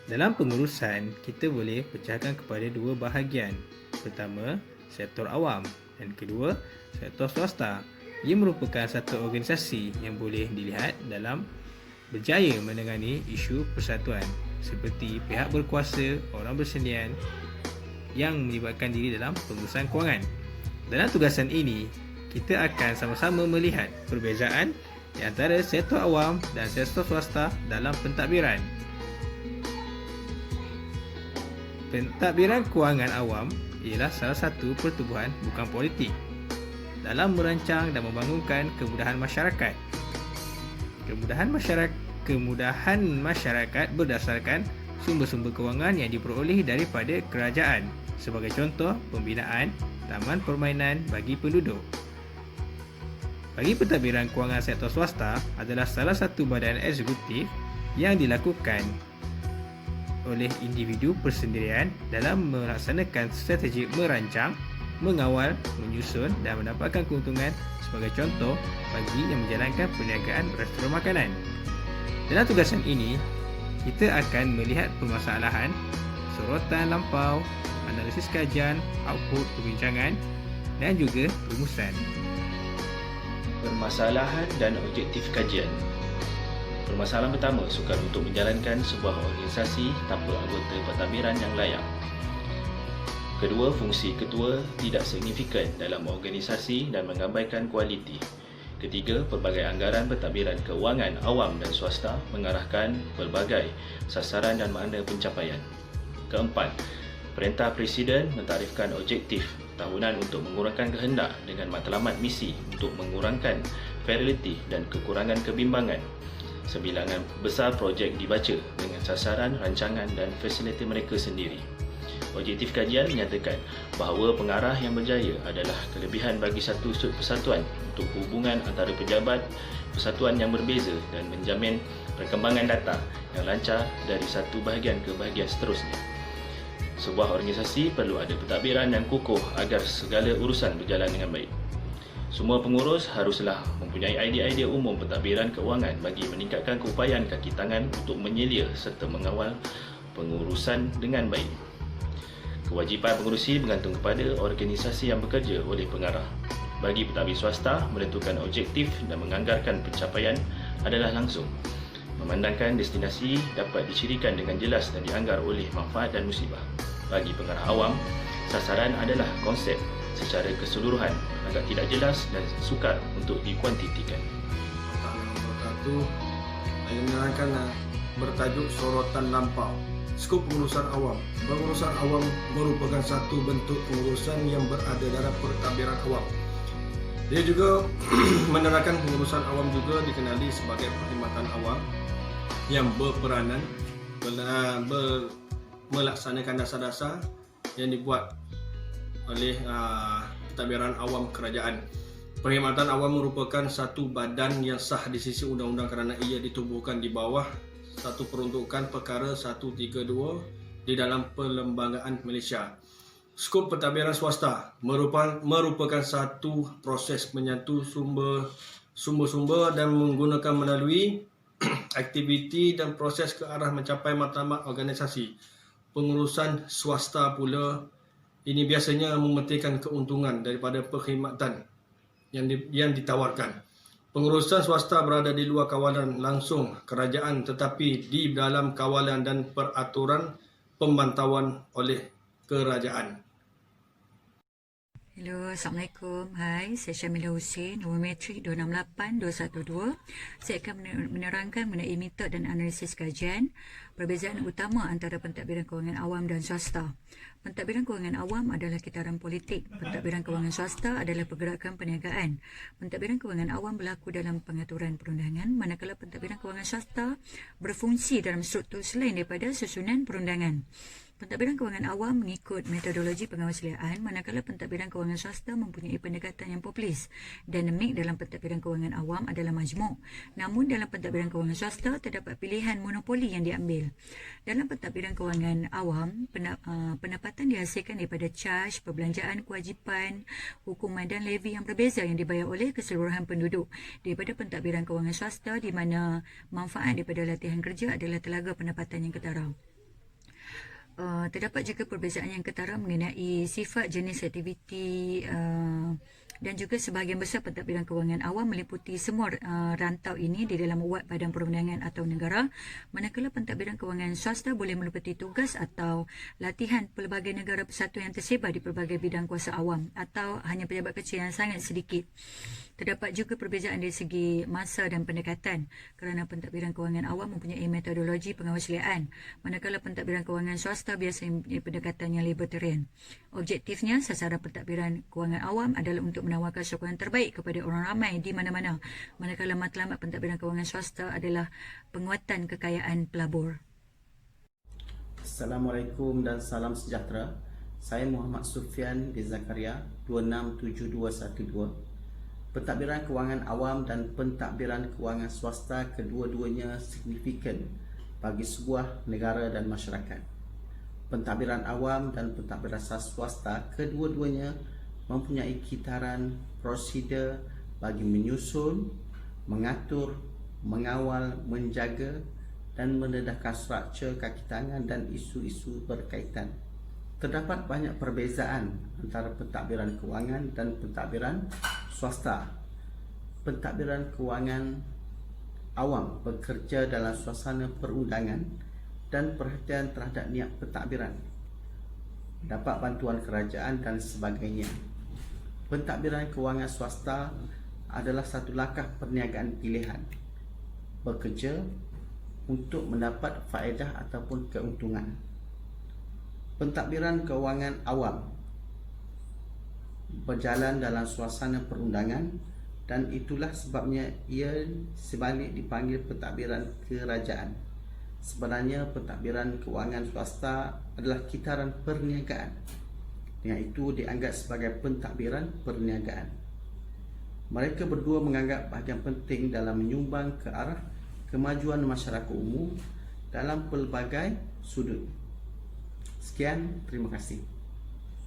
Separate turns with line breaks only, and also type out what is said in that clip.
Dalam pengurusan, kita boleh pecahkan kepada dua bahagian. Pertama, sektor awam dan kedua, sektor swasta. Ia merupakan satu organisasi yang boleh dilihat dalam berjaya menangani isu persatuan seperti pihak berkuasa, orang bersendian yang melibatkan diri dalam pengurusan kewangan. Dalam tugasan ini, kita akan sama-sama melihat perbezaan di antara sektor awam dan sektor swasta dalam pentadbiran. Pentadbiran kewangan awam ialah salah satu pertubuhan bukan politik dalam merancang dan membangunkan kemudahan masyarakat. Kemudahan masyarakat berdasarkan sumber-sumber kewangan yang diperoleh daripada kerajaan. Sebagai contoh, pembinaan taman permainan bagi penduduk. Bagi pentadbiran kewangan sektor swasta adalah salah satu badan eksekutif yang dilakukan oleh individu persendirian dalam melaksanakan strategi merancang, mengawal, menyusun dan mendapatkan keuntungan, sebagai contoh bagi yang menjalankan perniagaan restoran makanan. Dalam tugasan ini, kita akan melihat permasalahan, sorotan lampau, analisis kajian, output perbincangan dan juga rumusan.
Permasalahan dan objektif kajian. Permasalahan pertama, sukar untuk menjalankan sebuah organisasi tanpa anggota pentadbiran yang layak. Kedua, fungsi ketua tidak signifikan dalam organisasi dan mengabaikan kualiti. Ketiga, pelbagai anggaran pentadbiran kewangan awam dan swasta mengarahkan pelbagai sasaran dan makna pencapaian. Keempat, Perintah Presiden mentarifkan objektif tahunan untuk mengurangkan kehendak dengan matlamat misi untuk mengurangkan fatality dan kekurangan kebimbangan. Sebilangan besar projek dibaca dengan sasaran, rancangan dan fasiliti mereka sendiri. Objektif kajian menyatakan bahawa pengarah yang berjaya adalah kelebihan bagi satu sud persatuan untuk hubungan antara pejabat persatuan yang berbeza dan menjamin perkembangan data yang lancar dari satu bahagian ke bahagian seterusnya. Sebuah organisasi perlu ada pentadbiran yang kukuh agar segala urusan berjalan dengan baik. Semua pengurus haruslah mempunyai idea-idea umum pentadbiran kewangan bagi meningkatkan keupayaan kaki tangan untuk menyelia serta mengawal pengurusan dengan baik. Kewajipan pengurusi bergantung kepada organisasi yang bekerja oleh pengarah. Bagi pentadbir swasta, menentukan objektif dan menganggarkan pencapaian adalah langsung. Memandangkan destinasi dapat dicirikan dengan jelas dan dianggar oleh manfaat dan musibah. Bagi pengarah awam, sasaran adalah konsep secara keseluruhan agak tidak jelas dan sukar untuk dikuantitikan.
Nombor satu, saya menerangkan bertajuk sorotan lampau. Skop pengurusan awam. Pengurusan awam merupakan satu bentuk pengurusan yang berada dalam pentadbiran awam. Dia juga menerangkan pengurusan awam juga dikenali sebagai perkhidmatan awam yang berperanan melaksanakan dasar-dasar yang dibuat oleh pentadbiran awam kerajaan. Perkhidmatan awam merupakan satu badan yang sah di sisi undang-undang kerana ia ditubuhkan di bawah satu peruntukan perkara 132 di dalam Perlembagaan Malaysia. Skop pentadbiran swasta merupakan satu proses menyatu sumber-sumber dan menggunakan melalui aktiviti dan proses ke arah mencapai matlamat organisasi. Pengurusan swasta pula ini biasanya memetikkan keuntungan daripada perkhidmatan yang ditawarkan. Pengurusan swasta berada di luar kawalan langsung kerajaan tetapi di dalam kawalan dan peraturan pemantauan oleh kerajaan.
Hello, Assalamualaikum. Hai, saya Syamila Hussein, nombor metrik 268212. Saya akan menerangkan mengenai metod dan analisis kajian, perbezaan utama antara pentadbiran kewangan awam dan swasta. Pentadbiran kewangan awam adalah kitaran politik. Pentadbiran kewangan swasta adalah pergerakan perniagaan. Pentadbiran kewangan awam berlaku dalam pengaturan perundangan, manakala pentadbiran kewangan swasta berfungsi dalam struktur selain daripada susunan perundangan. Pentadbiran kewangan awam mengikut metodologi pengawasliaan, manakala pentadbiran kewangan swasta mempunyai pendekatan yang populis. Dinamik dalam pentadbiran kewangan awam adalah majmuk. Namun dalam pentadbiran kewangan swasta terdapat pilihan monopoli yang diambil. Dalam pentadbiran kewangan awam, pendapatan dihasilkan daripada caj, perbelanjaan, kewajipan, hukuman dan levy yang berbeza yang dibayar oleh keseluruhan penduduk. Daripada pentadbiran kewangan swasta di mana manfaat daripada latihan kerja adalah telaga pendapatan yang ketara. Terdapat juga perbezaan yang ketara mengenai sifat jenis aktiviti dan juga sebahagian besar pentadbiran kewangan awam meliputi semua rantau ini di dalam wad badan perundangan atau negara, manakala pentadbiran kewangan swasta boleh meliputi tugas atau latihan pelbagai negara persatuan yang tersebar di pelbagai bidang kuasa awam atau hanya pejabat kecil yang sangat sedikit. Terdapat juga perbezaan dari segi masa dan pendekatan kerana pentadbiran kewangan awam mempunyai metodologi pengawasliaan, manakala pentadbiran kewangan swasta biasanya mempunyai pendekatan yang libertarian. Objektifnya, sasaran pentadbiran kewangan awam adalah untuk menawarkan sokongan terbaik kepada orang ramai di mana-mana, manakala matlamat pentadbiran kewangan swasta adalah penguatan kekayaan pelabur.
Assalamualaikum dan salam sejahtera. Saya Muhammad Sufian bin Zakaria, 267212. Pentadbiran kewangan awam dan pentadbiran kewangan swasta kedua-duanya signifikan bagi sebuah negara dan masyarakat. Pentadbiran awam dan pentadbiran swasta kedua-duanya mempunyai kitaran prosedur bagi menyusun, mengatur, mengawal, menjaga dan mendedahkan struktur kaki tangan dan isu-isu berkaitan. Terdapat banyak perbezaan antara pentadbiran kewangan dan pentadbiran swasta. Pentadbiran kewangan awam bekerja dalam suasana perundangan dan perhatian terhadap niat pentadbiran, dapat bantuan kerajaan dan sebagainya. Pentadbiran kewangan swasta adalah satu langkah perniagaan pilihan, bekerja untuk mendapat faedah ataupun keuntungan. Pentadbiran kewangan awam berjalan dalam suasana perundangan dan itulah sebabnya ia sebalik dipanggil pentadbiran kerajaan. Sebenarnya pentadbiran kewangan swasta adalah kitaran perniagaan, yang itu dianggap sebagai pentadbiran perniagaan. Mereka berdua menganggap bahagian penting dalam menyumbang ke arah kemajuan masyarakat umum dalam pelbagai sudut. Sekian, terima kasih.